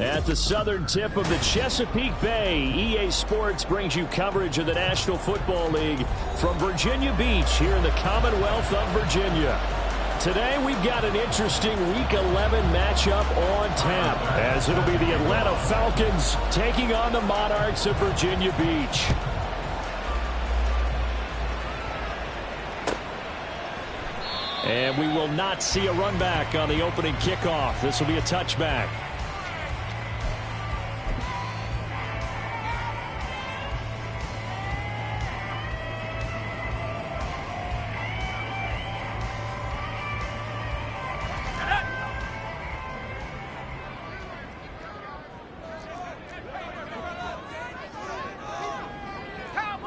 At the southern tip of the Chesapeake Bay, EA Sports brings you coverage of the National Football League from Virginia Beach here in the Commonwealth of Virginia. Today we've got an interesting Week 11 matchup on tap, as it'll be the Atlanta Falcons taking on the Monarchs of Virginia Beach. And we will not see a run back on the opening kickoff. This will be a touchback.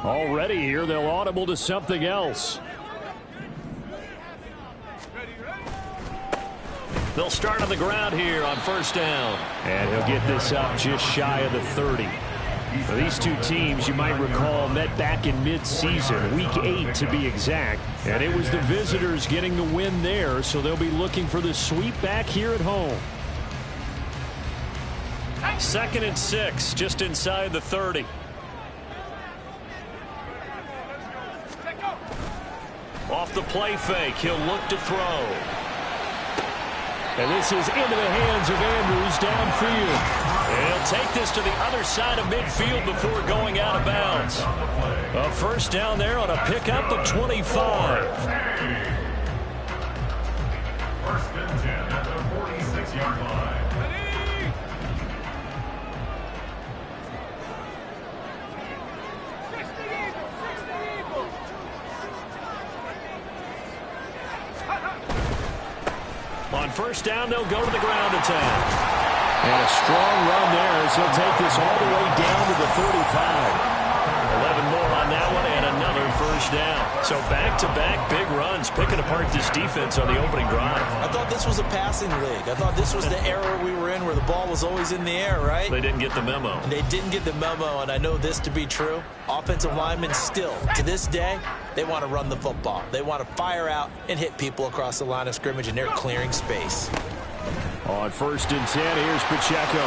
Already here, they'll audible to something else. They'll start on the ground here on first down. And he'll get this up just shy of the 30. Now, these two teams, you might recall, met back in mid-season, Week 8 to be exact. And it was the visitors getting the win there, so they'll be looking for the sweep back here at home. 2nd and 6, just inside the 30. Off the play fake, he'll look to throw. And this is into the hands of Andrews downfield. And he'll take this to the other side of midfield before going out of bounds. A first down there on a pickup of 25. 1st and 10 at the 46-yard line. On first down, they'll go to the ground attack. And a strong run there as he'll take this all the way down to the 35. 11 more on that one and another first down. So back-to-back big runs, picking apart this defense on the opening drive. I thought this was a passing league. I thought this was the era we were in where the ball was always in the air, right? They didn't get the memo. And they didn't get the memo, and I know this to be true. Offensive linemen still, to this day, they want to run the football. They want to fire out and hit people across the line of scrimmage, and they're clearing space. On 1st and 10, here's Pacheco.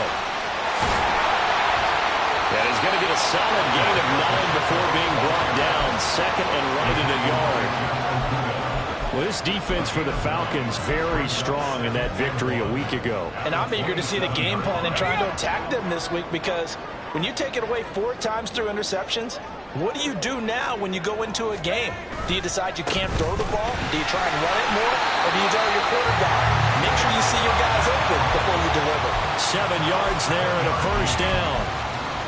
And he's going to get a solid gain of 9 before being brought down. 2nd and right at a yard. Well, this defense for the Falcons very strong in that victory a week ago. And I'm eager to see the game plan and trying to attack them this week, because when you take it away 4 times through interceptions, what do you do now when you go into a game? Do you decide you can't throw the ball? Do you try and run it more? Or do you tell your quarterback, make sure you see your guys open before you deliver? 7 yards there and a first down.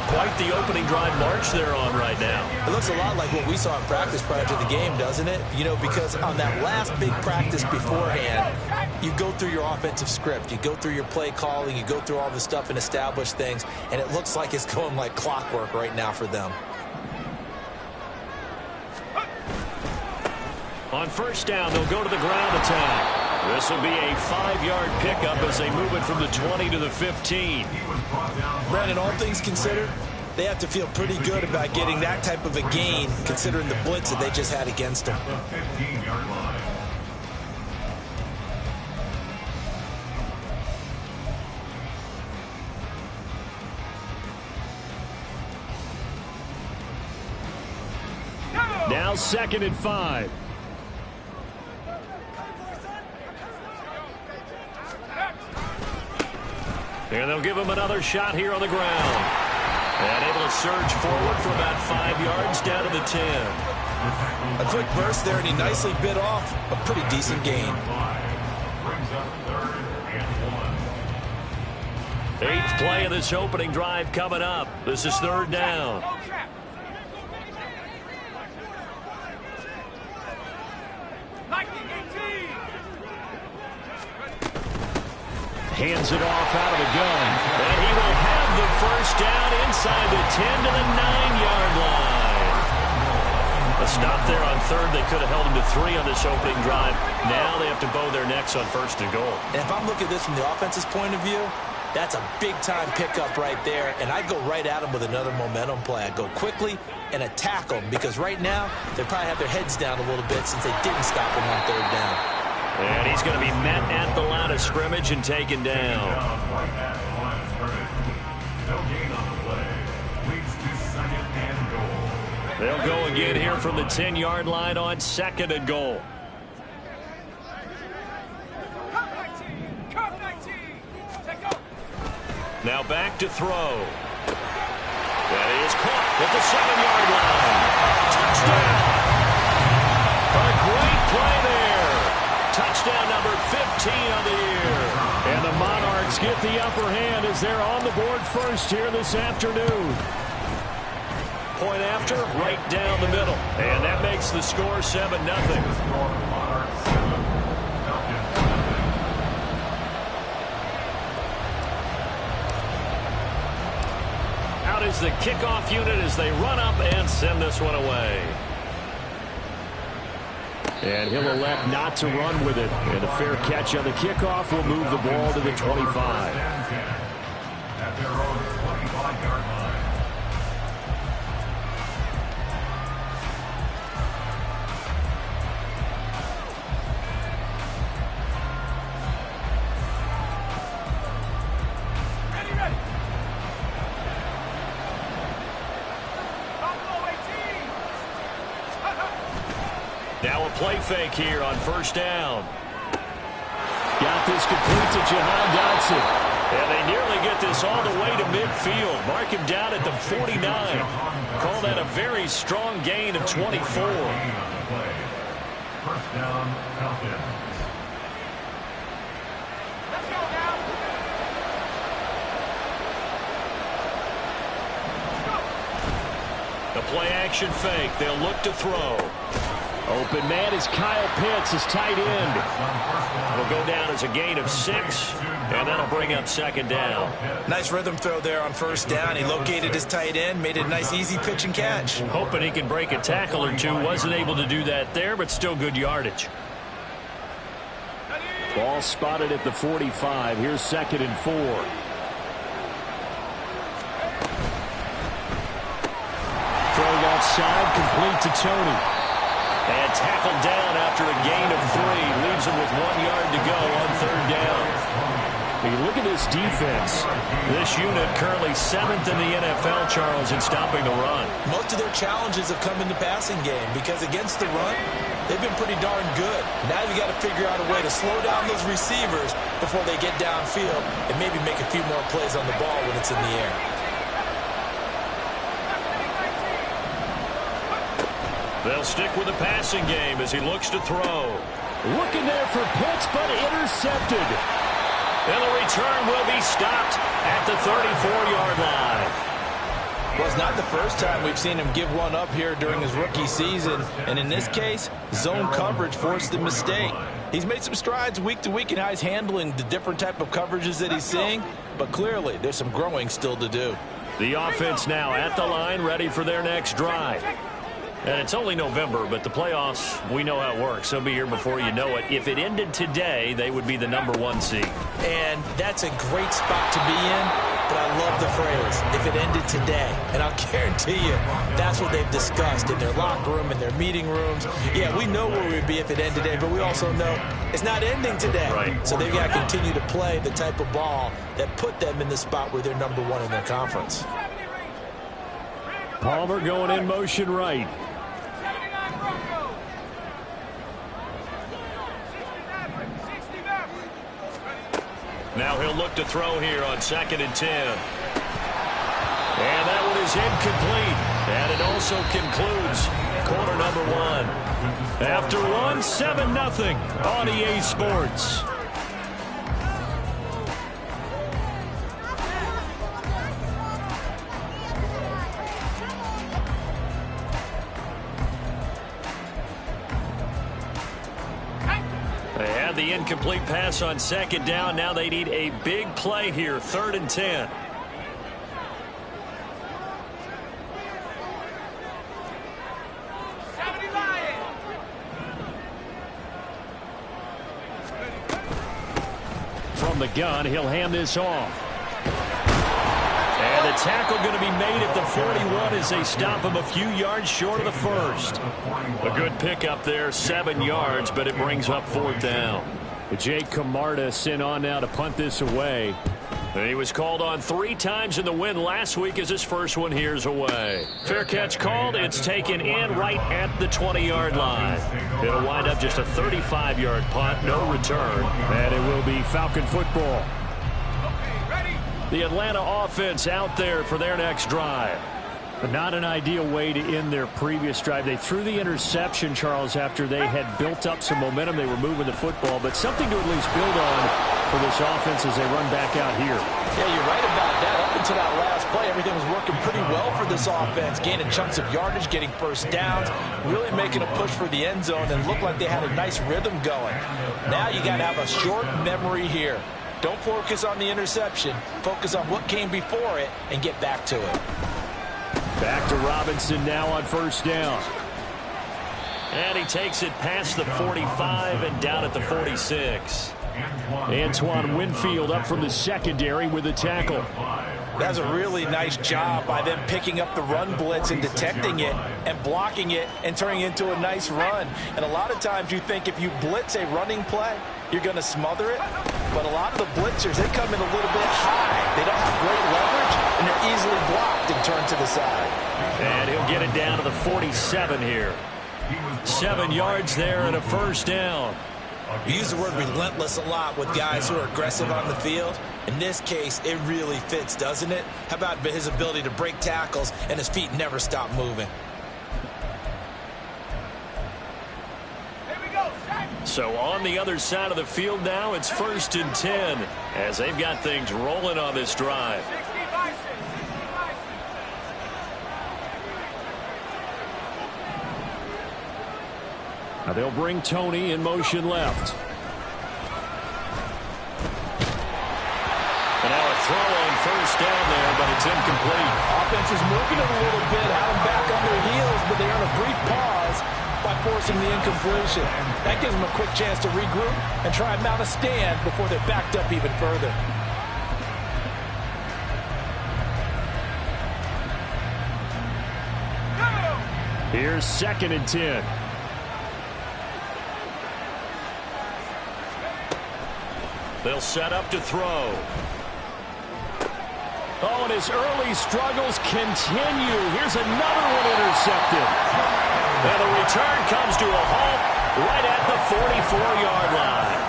Quite the opening drive march they're on right now. It looks a lot like what we saw in practice prior to the game, doesn't it? You know, because on that last big practice beforehand, you go through your offensive script. You go through your play calling. You go through all the stuff and establish things. And it looks like it's going like clockwork right now for them. On first down, they'll go to the ground attack. This will be a 5-yard pickup as they move it from the 20 to the 15. Brandon, all things considered, they have to feel pretty good about getting that type of a gain, considering the blitz that they just had against them. The 15-yard line. Now 2nd and 5. And they'll give him another shot here on the ground. And able to surge forward for about 5 yards down to the 10. A quick burst there, and he nicely bit off a pretty decent gain. Brings up 3rd and 1. 8th play of this opening drive coming up. This is 3rd down. Hands it off out of the gun. And he will have the first down inside the 10 to the 9-yard line. A stop there on 3rd. They could have held him to 3 on this opening drive. Now they have to bow their necks on 1st and goal. And if I'm looking at this from the offense's point of view, that's a big-time pickup right there. And I'd go right at him with another momentum play. I'd go quickly and attack them, because right now they probably have their heads down a little bit since they didn't stop him on 3rd down. And he's going to be met at the line of scrimmage and taken down. They'll go again here from the 10-yard line on 2nd and goal. Now back to throw. That is caught at the 7-yard line. Touchdown. A great play there. Touchdown number 15 on the year. And the Monarchs get the upper hand as they're on the board first here this afternoon. Point after, right down the middle. And that makes the score 7-0. Out is the kickoff unit as they run up and send this one away. And he'll elect not to run with it. And a fair catch on the kickoff will move the ball to the 25. At their own 25-yard line. Now a play fake here on first down. Got this complete to Jahan Dotson. And they nearly get this all the way to midfield. Mark him down at the 49. Call that a very strong gain of 24. First down, Falcons. The play action fake. They'll look to throw. Open man is Kyle Pitts, his tight end. Will go down as a gain of 6, and that'll bring up 2nd down. Nice rhythm throw there on first down. He located his tight end, made it a nice easy pitch and catch. Hoping he can break a tackle or two. Wasn't able to do that there, but still good yardage. Ball spotted at the 45. Here's 2nd and 4. Throw left side, complete to Tony. And tackled down after a gain of 3. Leaves him with 1 yard to go on 3rd down. When you look at this defense, this unit currently 7th in the NFL, Charles, in stopping the run. Most of their challenges have come in the passing game because against the run, they've been pretty darn good. Now you got to figure out a way to slow down those receivers before they get downfield and maybe make a few more plays on the ball when it's in the air. They'll stick with the passing game as he looks to throw. Looking there for Pitts, but intercepted. And the return will be stopped at the 34-yard line. Well, it's not the first time we've seen him give one up here during his rookie season. And in this case, zone coverage forced the mistake. He's made some strides week to week in how he's handling the different type of coverages that he's seeing. But clearly, there's some growing still to do. The offense now at the line, ready for their next drive. And it's only November, but the playoffs, we know how it works. They'll be here before you know it. If it ended today, they would be the #1 seed. And that's a great spot to be in, but I love the phrase, if it ended today. And I'll guarantee you, that's what they've discussed in their locker room, in their meeting rooms. Yeah, we know where we'd be if it ended today, but we also know it's not ending today. Right. So they've got to continue to play the type of ball that put them in the spot where they're #1 in their conference. Palmer going in motion right. Now he'll look to throw here on 2nd and 10. And that one is incomplete. And it also concludes quarter #1. After one, 7-0 on EA Sports. They had the incomplete pass on 2nd down. Now they need a big play here, 3rd and 10. From the gun, he'll hand this off. And the tackle going to be made at the 41 as they stop him a few yards short of the first. A good pickup there, 7 yards, but it brings up 4th down. Jake Camarda sent on now to punt this away. He was called on 3 times in the win last week as his first one here's away. Fair catch called. It's taken in right at the 20-yard line. It'll wind up just a 35-yard punt, no return. And it will be Falcon football. The Atlanta offense out there for their next drive. But not an ideal way to end their previous drive. They threw the interception, Charles, after they had built up some momentum. They were moving the football, but something to at least build on for this offense as they run back out here. Yeah, you're right about that. Up until that last play, everything was working pretty well for this offense, gaining chunks of yardage, getting first downs, really making a push for the end zone, and looked like they had a nice rhythm going. Now you got to have a short memory here. Don't focus on the interception. Focus on what came before it and get back to it. Back to Robinson now on first down. And he takes it past the 45 and down at the 46. Antoine Winfield up from the secondary with a tackle. That's a really nice job by them picking up the run blitz and detecting it and blocking it and turning it into a nice run. And a lot of times you think if you blitz a running play, you're going to smother it. But a lot of the blitzers, they come in a little bit high. They don't have great leverage, and they're easily blocked and turned to the side. And he'll get it down to the 47 here. 7 yards there and a first down. We use the word relentless a lot with guys who are aggressive on the field. In this case, it really fits, doesn't it? How about his ability to break tackles and his feet never stop moving? So on the other side of the field now, it's 1st and 10 as they've got things rolling on this drive. Now they'll bring Tony in motion left. And now a throw on first down there, but it's incomplete. Offense is moving it a little bit, have them back on their heels, but they earn a brief pause by forcing the incompletion. That gives them a quick chance to regroup and try and mount a stand before they're backed up even further. Here's 2nd and 10. They'll set up to throw. Oh, and his early struggles continue. Here's another one intercepted. And the return comes to a halt right at the 44-yard line.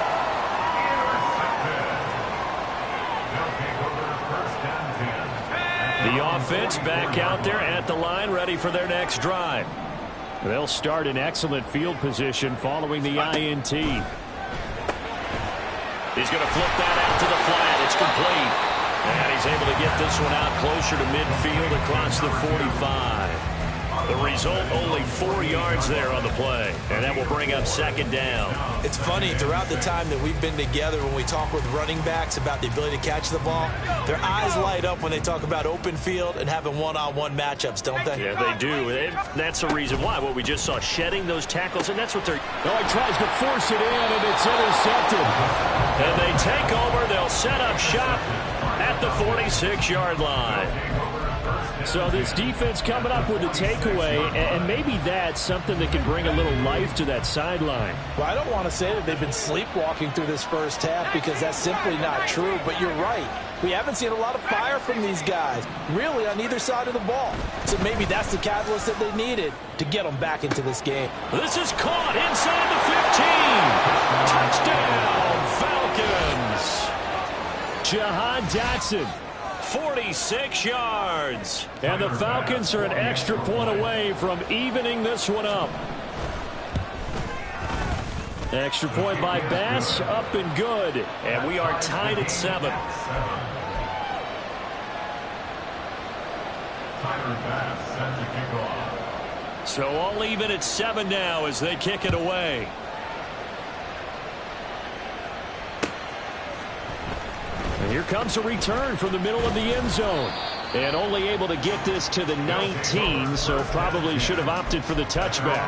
The offense back out there at the line, ready for their next drive. They'll start in excellent field position following the INT. He's going to flip that out to the flat. It's complete. And he's able to get this one out closer to midfield across the 45. The result, only 4 yards there on the play. And that will bring up 2nd down. It's funny, throughout the time that we've been together, when we talk with running backs about the ability to catch the ball, their eyes light up when they talk about open field and having one-on-one matchups, don't they? Yeah, they do. And that's the reason why. What we just saw, shedding those tackles, and that's what they're... Oh, he tries to force it in, and it's intercepted. And they take over. They'll set up shop at the 46-yard line. So this defense coming up with a takeaway, and maybe that's something that can bring a little life to that sideline. Well, I don't want to say that they've been sleepwalking through this first half because that's simply not true, but you're right. We haven't seen a lot of fire from these guys, really, on either side of the ball. So maybe that's the catalyst that they needed to get them back into this game. This is caught inside the 15. Touchdown, Falcons. Jahan Dotson. 46 yards. And the Falcons are an extra point away from evening this one up. Extra point by Bass, up and good. And we are tied at 7. So all even at 7 now as they kick it away. And here comes a return from the middle of the end zone. And only able to get this to the 19, so probably should have opted for the touchback.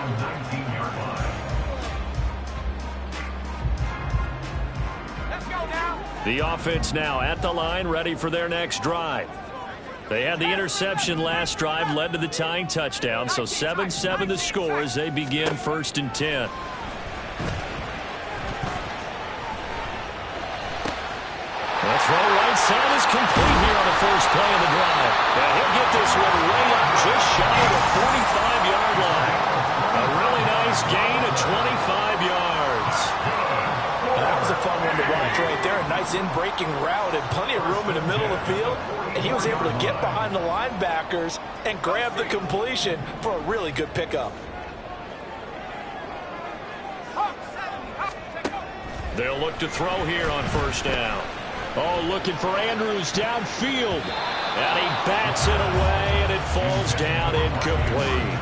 The offense now at the line, ready for their next drive. They had the interception last drive, led to the tying touchdown, so 7-7 the score as they begin 1st and 10. Throw right set is complete here on the first play of the drive. And he'll get this one way up just shy of the 45-yard line. A really nice gain of 25 yards. That was a fun one to watch right there. A nice in-breaking route and plenty of room in the middle of the field. And he was able to get behind the linebackers and grab the completion for a really good pickup. They'll look to throw here on first down. Oh, looking for Andrews downfield. And he bats it away, and it falls down incomplete.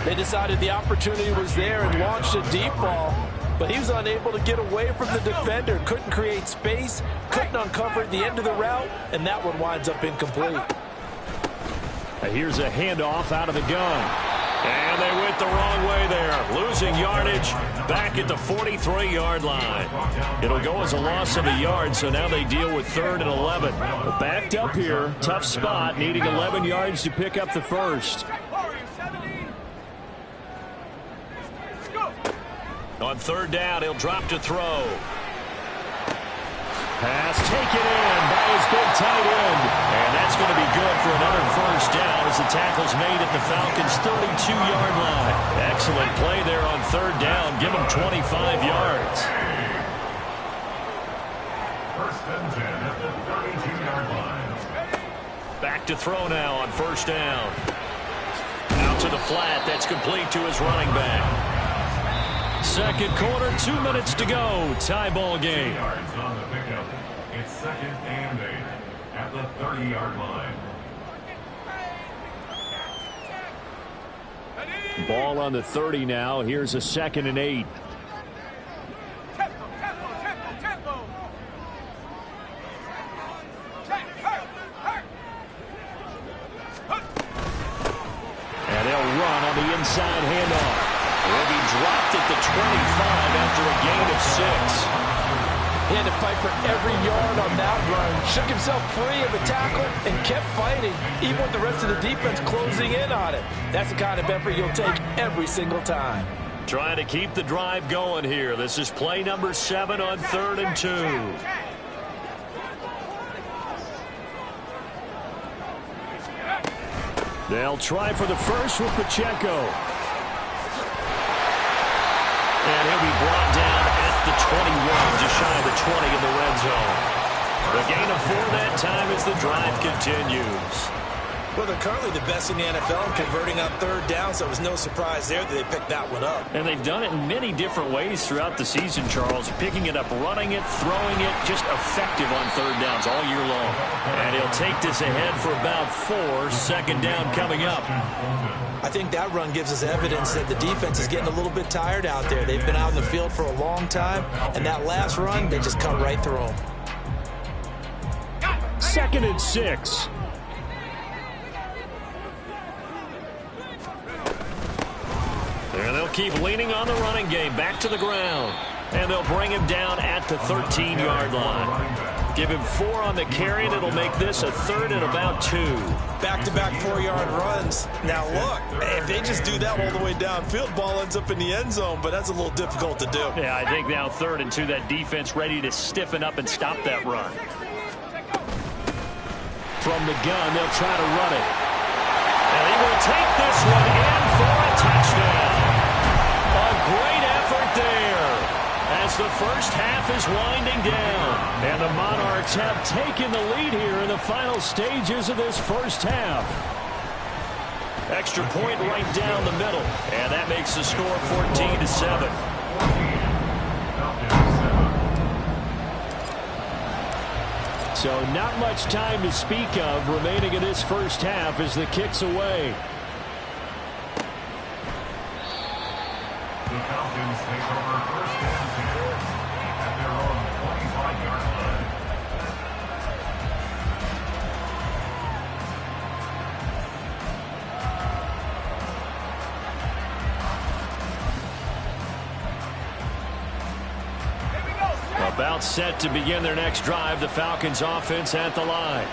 They decided the opportunity was there and launched a deep ball, but he was unable to get away from the defender. Couldn't create space, couldn't uncover the end of the route, and that one winds up incomplete. Here's a handoff out of the gun. And they went the wrong way there. Losing yardage back at the 43-yard line. It'll go as a loss of a yard, so now they deal with 3rd and 11. Backed up here. Tough spot, needing 11 yards to pick up the first. On 3rd down, he'll drop to throw. Pass taken in by his big tight end. And that's going to be good for another first down as the tackle's made at the Falcons' 32-yard line. Excellent play there on 3rd down. Give him 25 yards. First and 10 at the 32-yard line. Back to throw now on 1st down. Out to the flat. That's complete to his running back. Second quarter, 2 minutes to go. Tie ball game. Yards on the pickup. It's 2nd and 8 at the 30-yard line. Ball on the 30 now. Here's a 2nd and 8. And they'll run on the inside handoff. Will be dropped at the 25 after a gain of 6. He had to fight for every yard on that run. Shook himself free of the tackle and kept fighting, even with the rest of the defense closing in on it. That's the kind of effort you'll take every single time. Trying to keep the drive going here. This is play number 7 on 3rd and 2. They'll try for the first with Pacheco. And he'll be brought down at the 21, just shy of the 20 in the red zone. The gain of 4 that time as the drive continues. Well, they're currently the best in the NFL in converting on 3rd down, so it was no surprise there that they picked that one up. And they've done it in many different ways throughout the season, Charles. Picking it up, running it, throwing it, just effective on 3rd downs all year long. And he'll take this ahead for about 4. 2nd down coming up. I think that run gives us evidence that the defense is getting a little bit tired out there. They've been out in the field for a long time, and that last run, they just cut right through them. 2nd and 6. And they'll keep leaning on the running game. Back to the ground. And they'll bring him down at the 13-yard line. Give him 4 on the carry, and it'll make this a 3rd and about 2. Back-to-back 4-yard runs. Now, look, if they just do that all the way downfield, ball ends up in the end zone, but that's a little difficult to do. Yeah, I think now 3rd and 2, that defense ready to stiffen up and stop that run. From the gun, they'll try to run it. And he will take this one in for a touchdown. A great effort there as the first half is winding down. And the Monarchs have taken the lead here in the final stages of this first half. Extra point right down the middle. And that makes the score 14-7. So not much time to speak of remaining in this first half as the kick's away. The Falcons take over 1st and 10 at their own 25-yard line. About set to begin their next drive, the Falcons offense at the line.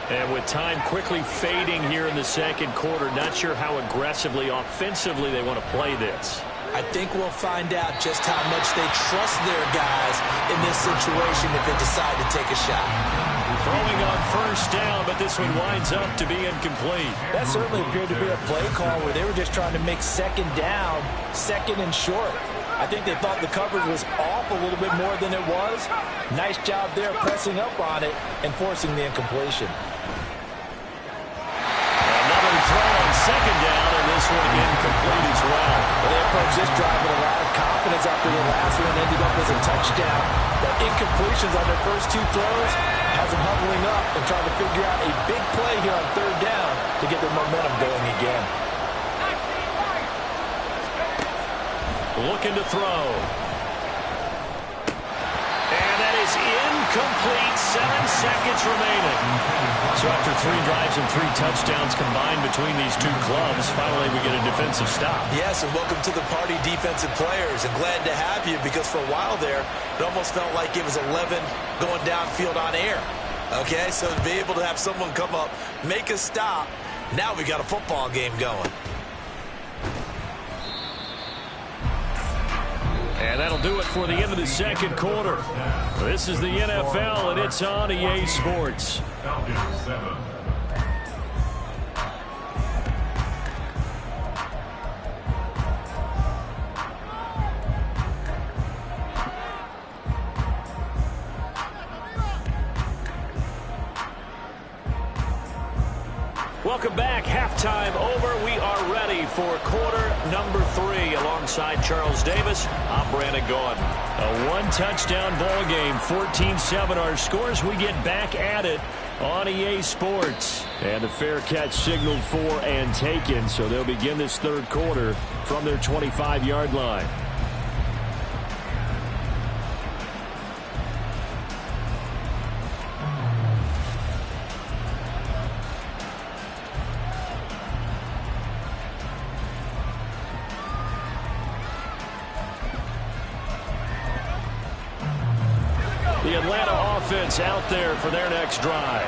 And with time quickly fading here in the second quarter, not sure how aggressively, offensively they want to play this. I think we'll find out just how much they trust their guys in this situation if they decide to take a shot. Throwing on first down, but this one winds up to be incomplete. That certainly appeared to be a play call where they were just trying to make second down, second and short. I think they thought the coverage was off a little bit more than it was. Nice job there pressing up on it and forcing the incompletion. Another throw on second down, and this one incomplete as well. They approached this drive with a lot of confidence after the last one ended up as a touchdown. But incompletions on their first two throws has them huddling up and trying to figure out a big play here on third down to get their momentum going again. Looking to throw. And that is incomplete. 7 seconds remaining. So after 3 drives and 3 touchdowns combined between these two clubs, finally we get a defensive stop. Yes, and welcome to the party, defensive players. And glad to have you, because for a while there, it almost felt like it was 11 going downfield on air. Okay, so to be able to have someone come up, make a stop, now we got a football game going. And that'll do it for the end of the second quarter. This is the NFL, and it's on EA Sports. Falcons 7. Welcome back. Halftime over. We are ready for quarter number 3. Alongside Charles Davis, I'm Brandon Gaudin. A 1-touchdown ball game, 14-7 our scores. We get back at it on EA Sports. And the fair catch signaled for and taken, so they'll begin this third quarter from their 25-yard line. The Atlanta offense out there for their next drive.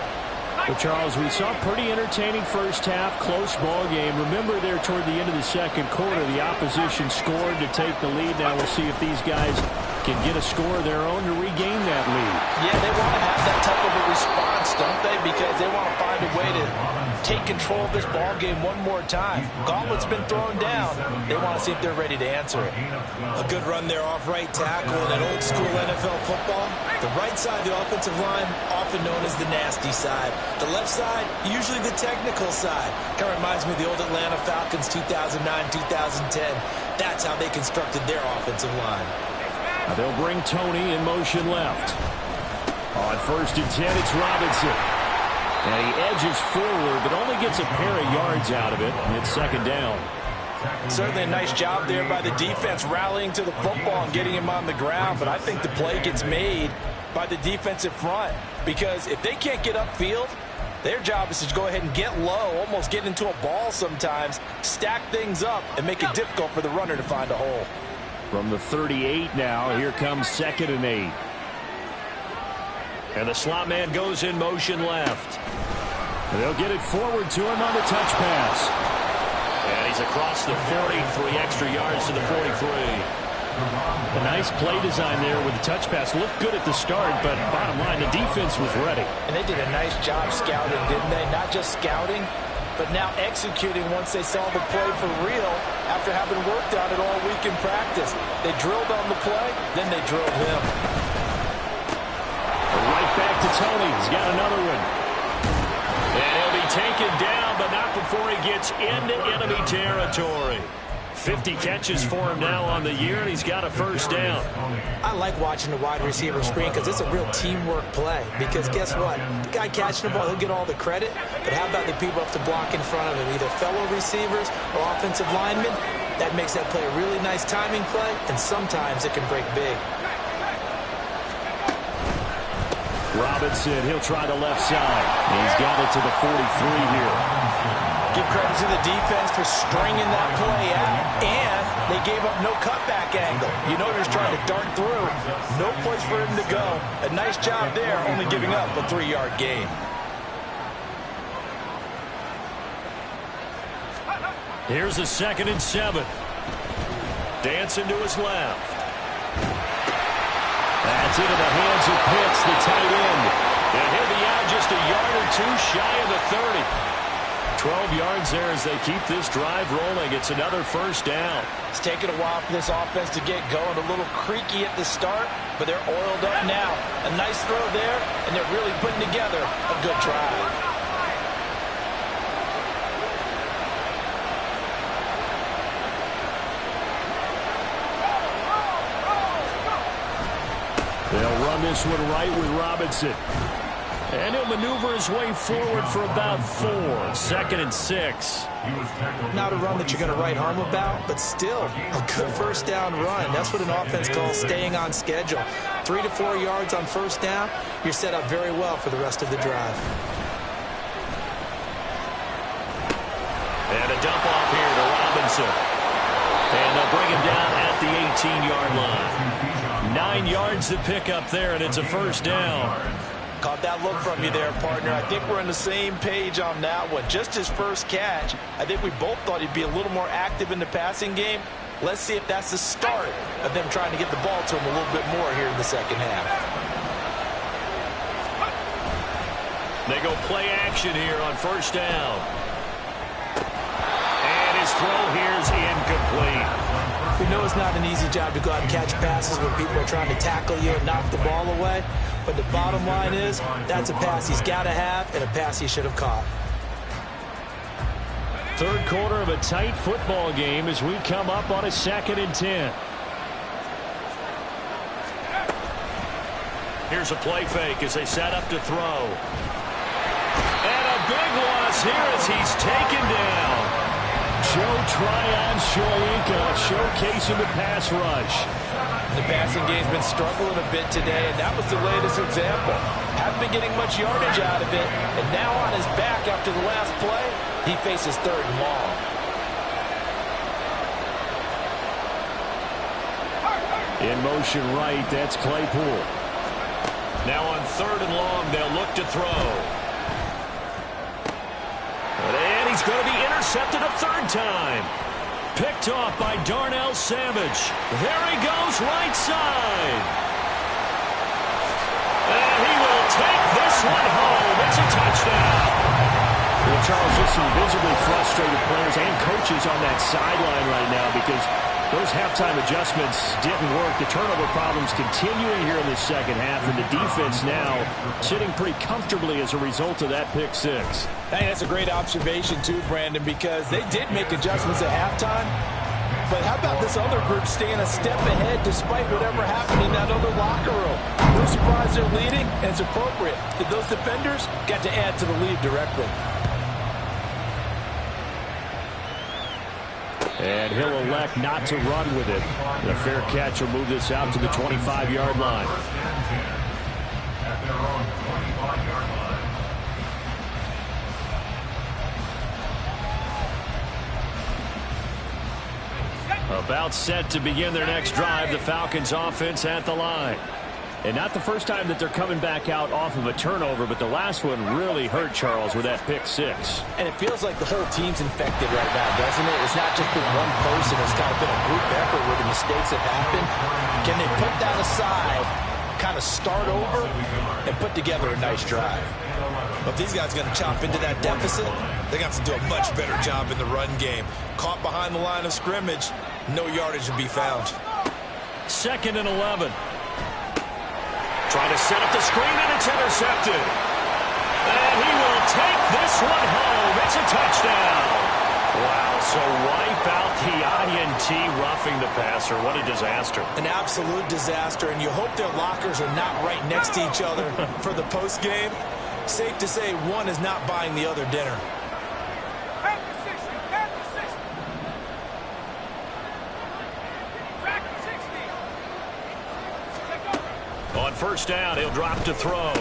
Well, Charles, we saw a pretty entertaining first half, close ball game. Remember there toward the end of the second quarter, the opposition scored to take the lead. Now we'll see if these guys can get a score of their own to regain that lead. Yeah, they want to have that type of a response, don't they? Because they want to find a way to take control of this ball game one more time. Gauntlet's been thrown down. They want to see if they're ready to answer it. A good run there off right tackle in that old school NFL football. The right side of the offensive line, often known as the nasty side. The left side, usually the technical side. Kind of reminds me of the old Atlanta Falcons 2009, 2010. That's how they constructed their offensive line. Now they'll bring Tony in motion left. On 1st and 10, it's Robinson. And he edges forward, but only gets a pair of yards out of it, and it's second down. Certainly a nice job there by the defense rallying to the football and getting him on the ground, but I think the play gets made by the defensive front, because if they can't get upfield, their job is to go ahead and get low, almost get into a ball sometimes, stack things up, and make it difficult for the runner to find a hole. From the 38 now, here comes 2nd and 8. And the slot man goes in motion left. They'll get it forward to him on the touch pass. And he's across the 40, 3 extra yards to the 43. A nice play design there with the touch pass. Looked good at the start, but bottom line, the defense was ready. And they did a nice job scouting, didn't they? Not just scouting, but now executing once they saw the play for real after having worked on it all week in practice. They drilled on the play, then they drilled him. Right back to Tony. He's got another one. And he'll be taken down, but not before he gets into enemy territory. 50 catches for him now on the year, and he's got a first down. I like watching the wide receiver screen because it's a real teamwork play. Because guess what? The guy catching the ball, he'll get all the credit. But how about the people up to block in front of him, either fellow receivers or offensive linemen? That makes that play a really nice timing play, and sometimes it can break big. Robinson, he'll try the left side. He's got it to the 43 here. Give credit to the defense for stringing that play out, and they gave up no cutback angle. You know they're trying to dart through. No place for him to go. A nice job there, only giving up a 3-yard gain. Here's the 2nd and 7. Dancing to his left. That's into the hands of Pitts, the tight end. And he'll be out just a yard or two shy of the 30. 12 yards there as they keep this drive rolling. It's another first down. It's taken a while for this offense to get going. A little creaky at the start, but they're oiled up now. A nice throw there, and they're really putting together a good drive. They'll run this one right with Robinson. And he'll maneuver his way forward for about 4. 2nd and 6. Not a run that you're going to write home about, but still a good first down run. That's what an offense calls staying on schedule. 3 to 4 yards on first down, you're set up very well for the rest of the drive. And a dump off here to Robinson. And they'll bring him down at the 18-yard line. 9 yards to pick up there, and it's a first down. Caught that look from you there, partner. I think we're on the same page on that one. Just his first catch, I think we both thought he'd be a little more active in the passing game. Let's see if that's the start of them trying to get the ball to him a little bit more here in the second half. They go play action here on first down. And his throw here is incomplete. We know it's not an easy job to go out and catch passes when people are trying to tackle you and knock the ball away. But the bottom line is, that's a pass he's got to have and a pass he should have caught. Third quarter of a tight football game as we come up on a 2nd and 10. Here's a play fake as they set up to throw. And a big loss here as he's taken down. Joe Tryon-Shoyinka showcasing the pass rush. The passing game's been struggling a bit today, and that was the latest example. Haven't been getting much yardage out of it, and now on his back after the last play, he faces 3rd and long. In motion right, that's Claypool. Now on 3rd and long, they'll look to throw. And he's going to be intercepted a 3rd time. Picked off by Darnell Savage. There he goes, right side. And he will take this one home. It's a touchdown. Well, Charles, just some visibly frustrated players and coaches on that sideline right now because those halftime adjustments didn't work. The turnover problems continuing here in the second half, and the defense now sitting pretty comfortably as a result of that pick 6. I think that's a great observation, too, Brandon, because they did make adjustments at halftime. But how about this other group staying a step ahead despite whatever happened in that other locker room? No surprise they're leading, and it's appropriate that those defenders got to add to the lead directly. And he'll elect not to run with it. The fair catch will move this out to the 25-yard line. At their own 25-yard line. About set to begin their next drive, the Falcons offense at the line. And not the first time that they're coming back out off of a turnover, but the last one really hurt Charles with that pick 6. And it feels like the whole team's infected right now, doesn't it? It's not just been one person. It's kind of been a group effort where the mistakes have happened. Can they put that aside, kind of start over, and put together a nice drive? But if these guys are going to chop into that deficit, they got to do a much better job in the run game. Caught behind the line of scrimmage, no yardage to be found. 2nd and 11. Trying to set up the screen, and it's intercepted. And he will take this one home. It's a touchdown. Wow, so wipe out the INT roughing the passer. What a disaster. An absolute disaster, and you hope their lockers are not right next to each other for the postgame. Safe to say one is not buying the other dinner. On first down, he'll drop to throw.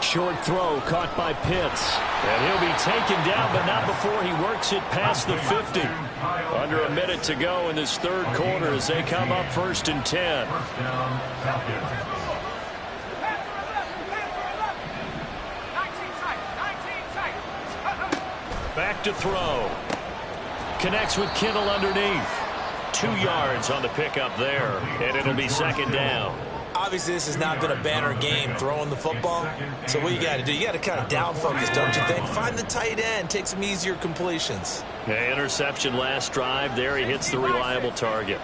Short throw caught by Pitts. And he'll be taken down, but not before he works it past the 50. Under a minute to go in this third quarter as they come up 1st and 10. First down, Falcons. Back to throw. Connects with Kittle underneath. 2 yards on the pickup there, and it'll be 2nd down. Obviously, this has not been a banner game throwing the football. So what you got to do, you got to kind of down focus, don't you think? Find the tight end, take some easier completions. Yeah, interception last drive. There he hits the reliable target.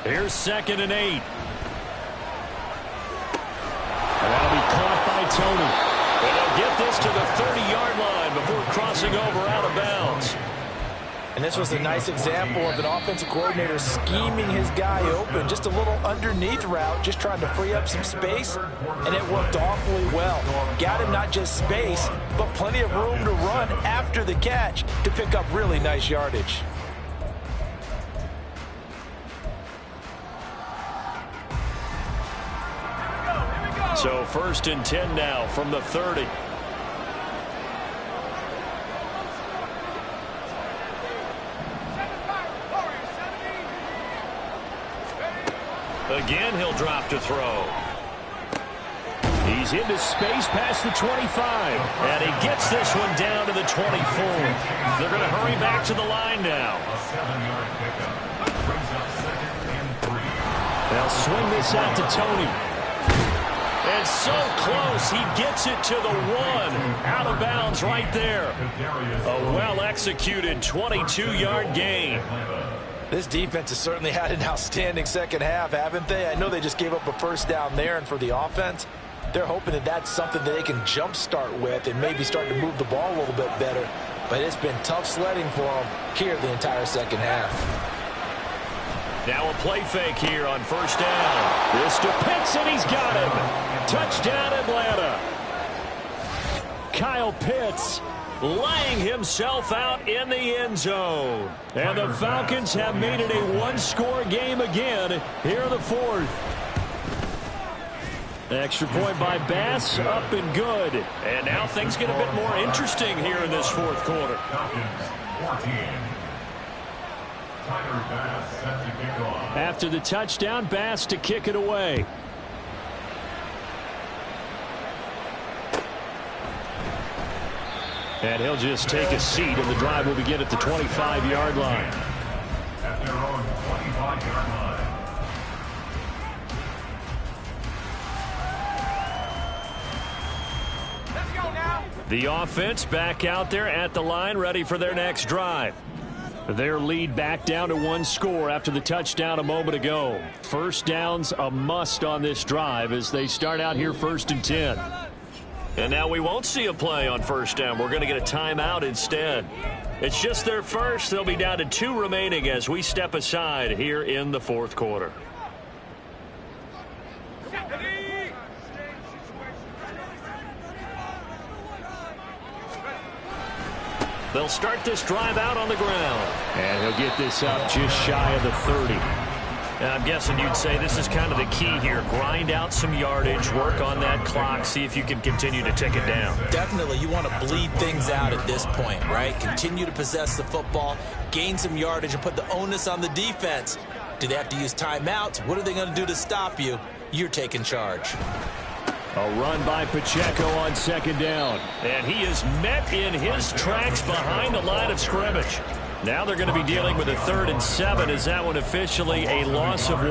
Here's 2nd and 8. And that'll be caught by Tony. And they'll get this to the 30-yard line before crossing over out of bounds. And this was a nice example of an offensive coordinator scheming his guy open. Just a little underneath route, just trying to free up some space, and it worked awfully well. Got him not just space, but plenty of room to run after the catch to pick up really nice yardage. So 1st and 10 now from the 30. Again, he'll drop to throw. He's into space past the 25. And he gets this one down to the 24. They're going to hurry back to the line now. A 7-yard pickup. Brings up 2nd and 3. They'll swing this out to Tony. And so close, he gets it to the 1. Out of bounds right there. A well-executed 22-yard gain. This defense has certainly had an outstanding second half, haven't they? I know they just gave up a first down there, and for the offense, they're hoping that that's something that they can jumpstart with and maybe start to move the ball a little bit better. But it's been tough sledding for them here the entire second half. Now a play fake here on 1st down. This to Pitts, and he's got him. Touchdown, Atlanta. Kyle Pitts laying himself out in the end zone. And the Falcons have made it a one-score game again here in the 4th. Extra point by Bass, up and good. And now things get a bit more interesting here in this 4th quarter. Falcons 14. Tyler Bass set to kick off. After the touchdown, Bass to kick it away. And he'll just take a seat, and the drive will begin at the 25-yard line. At their own 25-yard line. Let's go now. The offense back out there at the line, ready for their next drive. Their lead back down to 1 score after the touchdown a moment ago. First down's a must on this drive as they start out here 1st and 10. And now we won't see a play on 1st down. We're going to get a timeout instead. It's just their first. They'll be down to 2 remaining as we step aside here in the 4th quarter. They'll start this drive out on the ground. And he'll get this up just shy of the 30. And I'm guessing you'd say this is kind of the key here. Grind out some yardage, work on that clock, see if you can continue to tick it down. Definitely, you want to bleed things out at this point, right? Continue to possess the football, gain some yardage, and put the onus on the defense. Do they have to use timeouts? What are they going to do to stop you? You're taking charge. A run by Pacheco on 2nd down. And he is met in his tracks behind the line of scrimmage. Now they're going to be dealing with a 3rd and 7. Is that one officially a loss of 1?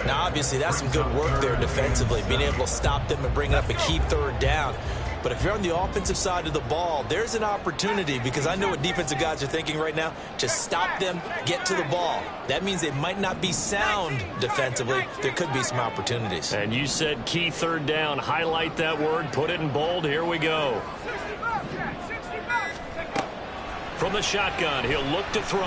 Now, obviously, that's some good work there defensively, being able to stop them and bring up a key 3rd down. But if you're on the offensive side of the ball, there's an opportunity, because I know what defensive guys are thinking right now. Just stop them, get to the ball. That means they might not be sound defensively. There could be some opportunities. And you said key 3rd down. Highlight that word. Put it in bold. Here we go. From the shotgun, he'll look to throw.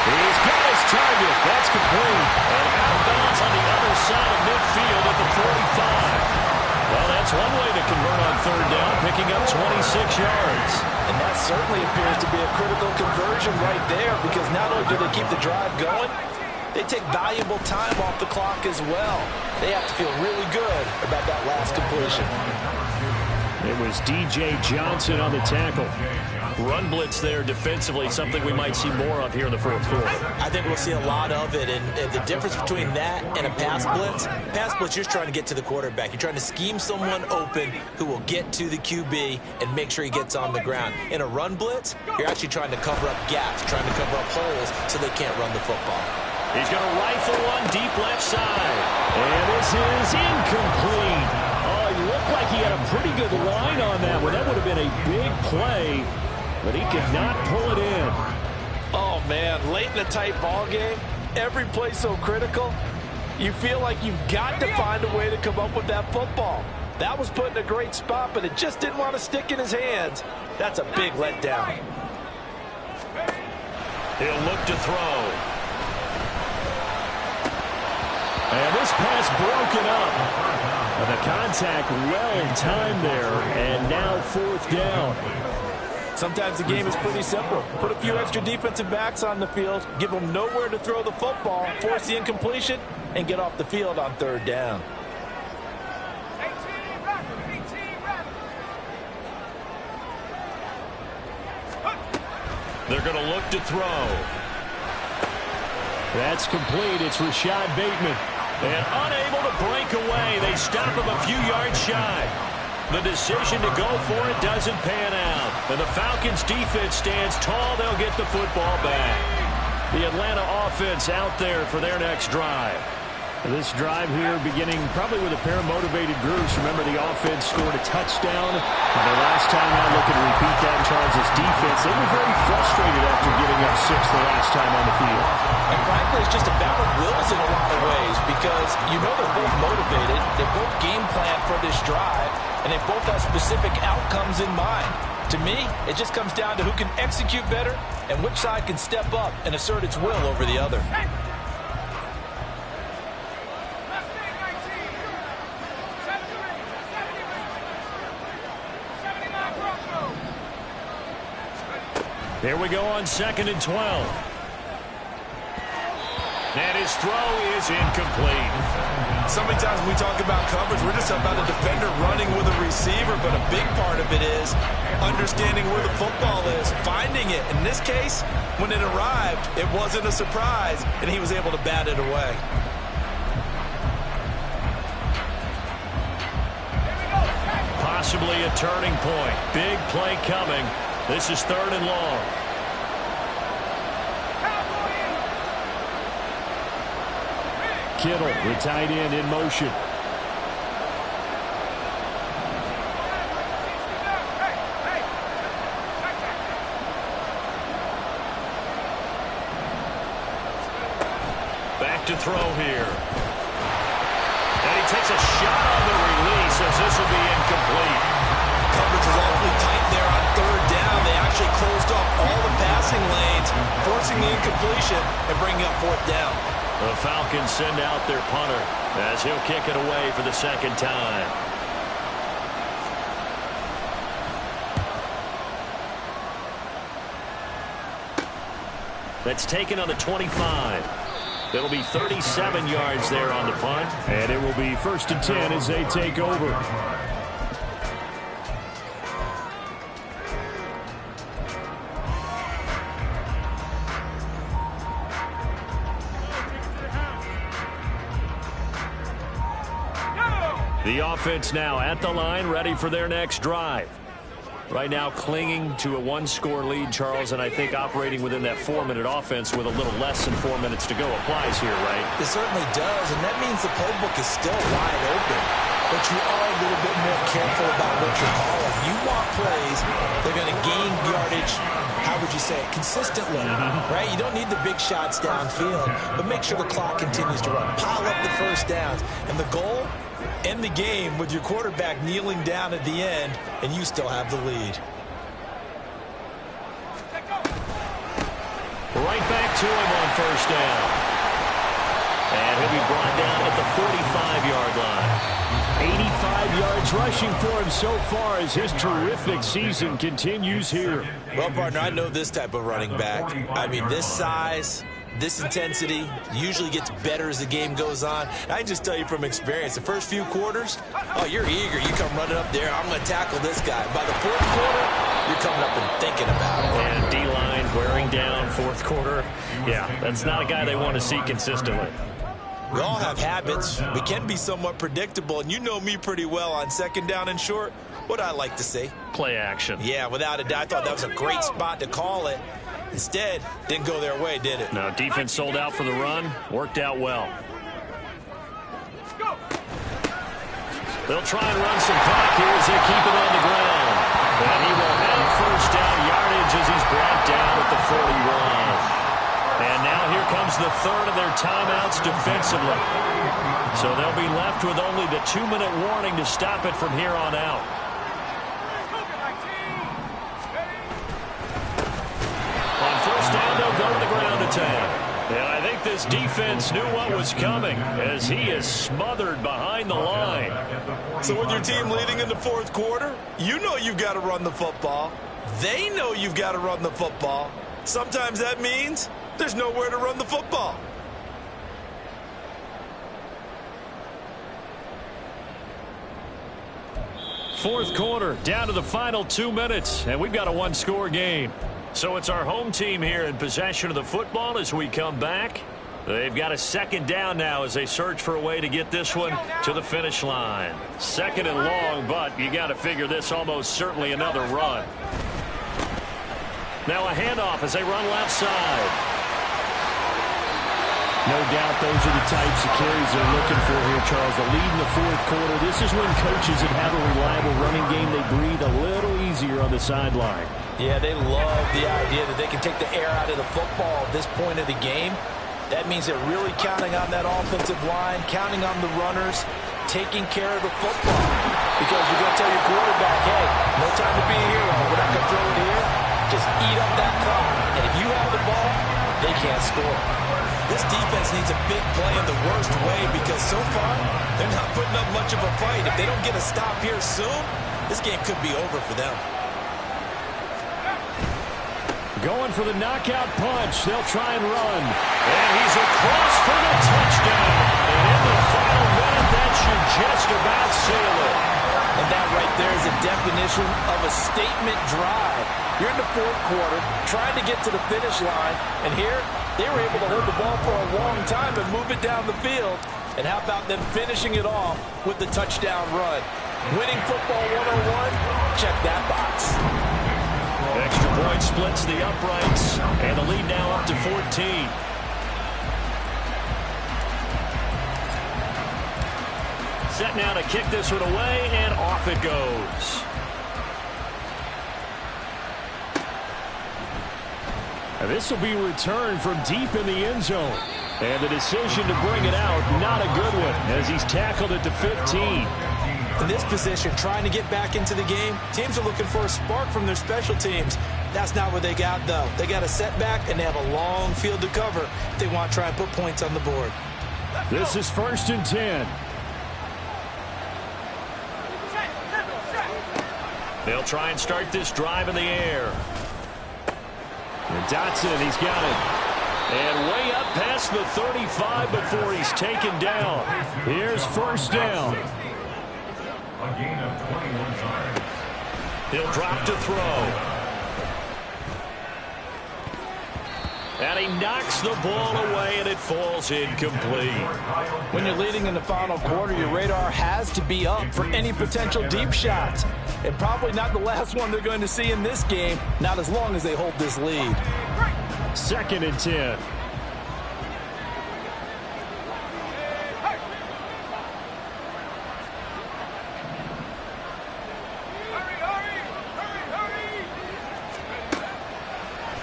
He's got his target. That's complete. And out of bounds on the other side of midfield at the 45. Well, that's one way to convert on 3rd down, picking up 26 yards. And that certainly appears to be a critical conversion right there, because not only do they keep the drive going, they take valuable time off the clock as well. They have to feel really good about that last completion. It was D.J. Johnson on the tackle. run blitz there defensively, something we might see more of here in the fourth quarter. I think we'll see a lot of it, and the difference between that and a pass blitz, you're trying to get to the quarterback. You're trying to scheme someone open who will get to the QB and make sure he gets on the ground. In a run blitz, you're actually trying to cover up gaps, trying to cover up holes so they can't run the football. He's going to rifle one deep left side. And this is incomplete. Oh, it looked like he had a pretty good line on that one. That would have been a big play, but he could not pull it in. Oh, man, late in a tight ball game, every play so critical, you feel like you've got to find a way to come up with that football. That was put in a great spot, but it just didn't want to stick in his hands. That's a big letdown. He'll look to throw. And this pass broken up. And the contact well timed there, and now fourth down. Sometimes the game is pretty simple. Put a few extra defensive backs on the field, give them nowhere to throw the football, force the incompletion, and get off the field on third down. They're going to look to throw. That's complete. It's Rashad Bateman. And unable to break away. They stop him a few yards shy. The decision to go for it doesn't pan out. And the Falcons defense stands tall. They'll get the football back. The Atlanta offense out there for their next drive. This drive here beginning probably with a pair of motivated groups. Remember, the offense scored a touchdown. And the last time out, looking to repeat that in Charles' defense. They were very frustrated after giving up 6 the last time on the field. And frankly, it's just a battle of wills in a lot of ways because you know they're both motivated. They both game plan for this drive, and they both have specific outcomes in mind. To me, it just comes down to who can execute better and which side can step up and assert its will over the other. Here we go on 2nd and 12. And his throw is incomplete. So many times when we talk about coverage, we're just about a defender running with a receiver, but a big part of it is understanding where the football is, finding it. In this case, when it arrived, it wasn't a surprise, and he was able to bat it away. Possibly a turning point. Big play coming. This is 3rd and long. Kittle, the tight end, in motion. Back to throw here. And he takes a shot on the release as this will be incomplete. Coverage was awfully tight there on 3rd down. They actually closed off all the passing lanes, forcing the incompletion and bringing up 4th down. The Falcons send out their punter as he'll kick it away for the 2nd time. That's taken on the 25. It'll be 37 yards there on the punt. And it will be 1st and 10 as they take over. The offense now at the line, ready for their next drive. Right now clinging to a 1-score lead, Charles, and I think operating within that 4-minute offense with a little less than 4 minutes to go applies here, right? It certainly does, and that means the playbook is still wide open. But you are a little bit more careful about what you're calling. You want plays that are going to gain yardage, how would you say it, consistently, right? You don't need the big shots downfield, but make sure the clock continues to run. Pile up the first downs. And the goal? End the game with your quarterback kneeling down at the end, and you still have the lead. Right back to him on 1st down. And he'll be brought down at the 45-yard line. 85 yards rushing for him so far as his terrific season continues here. Well, partner, I know this type of running back. I mean, this size, this intensity usually gets better as the game goes on. I can just tell you from experience, the first few quarters, oh, you're eager. You come running up there, I'm going to tackle this guy. By the 4th quarter, you're coming up and thinking about it. And D-line wearing down fourth quarter. Yeah, that's not a guy they want to see consistently. We all have habits. We can be somewhat predictable, and you know me pretty well on second down and short. What I like to say? Play action. Yeah, without a doubt. I thought that was a great spot to call it. Instead, didn't go their way, did it? No, defense sold out for the run. Worked out well. They'll try and run some clock here as they keep it on the ground. And he will have first down yardage as he's brought down at the 41. And now here comes the third of their timeouts defensively. So they'll be left with only the 2-minute warning to stop it from here on out. On first down, they'll go to the ground attack. And I think this defense knew what was coming as he is smothered behind the line. So with your team leading in the fourth quarter, you know you've got to run the football. They know you've got to run the football. Sometimes that means there's nowhere to run the football. Fourth quarter, down to the final 2 minutes, and we've got a one-score game. So it's our home team here in possession of the football as we come back. They've got a second down now as they search for a way to get this one to the finish line. Second and long, but you got to figure this almost certainly another run. Now a handoff as they run left side. No doubt those are the types of carries they're looking for here, Charles. The lead in the fourth quarter. This is when coaches that have a reliable running game, they breathe a little easier on the sideline. Yeah, they love the idea that they can take the air out of the football at this point of the game. That means they're really counting on that offensive line, counting on the runners, taking care of the football. Because you're going to tell your quarterback, hey, no time to be a hero. We're not going to throw it here. Just eat up that clock. And if you have the ball, they can't score. This defense needs a big play in the worst way because so far, they're not putting up much of a fight. If they don't get a stop here soon, this game could be over for them. Going for the knockout punch. They'll try and run. And he's across for the touchdown. And in the final minute, that should just about seal it. And that right there is a definition of a statement drive. You're in the fourth quarter, trying to get to the finish line. And here, they were able to hold the ball for a long time and move it down the field. And how about them finishing it off with the touchdown run? Winning football 101, check that box. Extra point splits the uprights, and the lead now up to 14. Set now to kick this one away, and off it goes. And this will be returned from deep in the end zone. And the decision to bring it out, not a good one, as he's tackled at the 15. In this position, trying to get back into the game, teams are looking for a spark from their special teams. That's not what they got, though. They got a setback, and they have a long field to cover if they want to try and put points on the board. This is 1st and 10. They'll try and start this drive in the air. And Dotson, he's got it. And way up past the 35 before he's taken down. Here's first down. A gain of 21 yards. He'll drop to throw. And he knocks the ball away, and it falls incomplete. When you're leading in the final quarter, your radar has to be up for any potential deep shots. And probably not the last one they're going to see in this game, not as long as they hold this lead. 2nd and 10.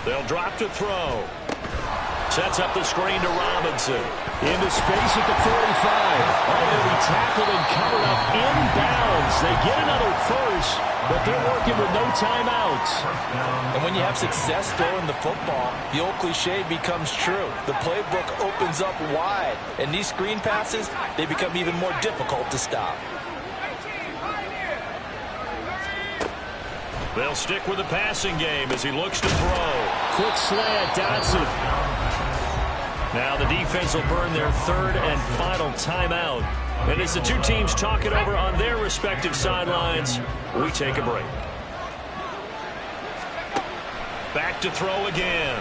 They'll drop to throw. Sets up the screen to Robinson. Into space at the 45. Oh, he'll be tackled and covered up inbounds. They get another first, but they're working with no timeouts. And when you have success throwing the football, the old cliche becomes true. The playbook opens up wide, and these screen passes, they become even more difficult to stop. They'll stick with the passing game as he looks to throw. Quick slant, Dotson. Now the defense will burn their 3rd and final timeout. And as the two teams talk it over on their respective sidelines, we take a break. Back to throw again.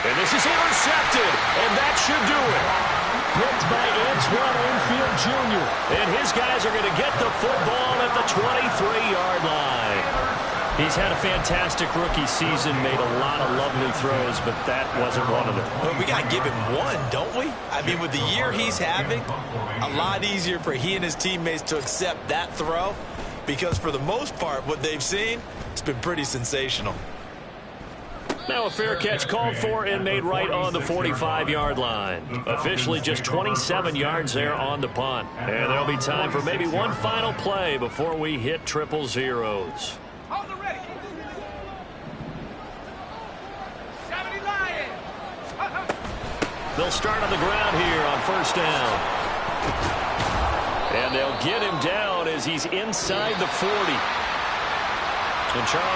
And this is intercepted, and that should do it. Picked by Antoine Enfield Jr. And his guys are going to get the football at the 23-yard line. He's had a fantastic rookie season, made a lot of lovely throws, but that wasn't one of them. Well, we got to give him one, don't we? I mean, with the year he's having, a lot easier for he and his teammates to accept that throw, because for the most part, what they've seen, it's been pretty sensational. Now a fair catch called for and made right on the 45-yard line. Officially just 27 yards there on the punt. And there'll be time for maybe one final play before we hit triple zeros. They'll start on the ground here on first down. And they'll get him down as he's inside the 40. And Charles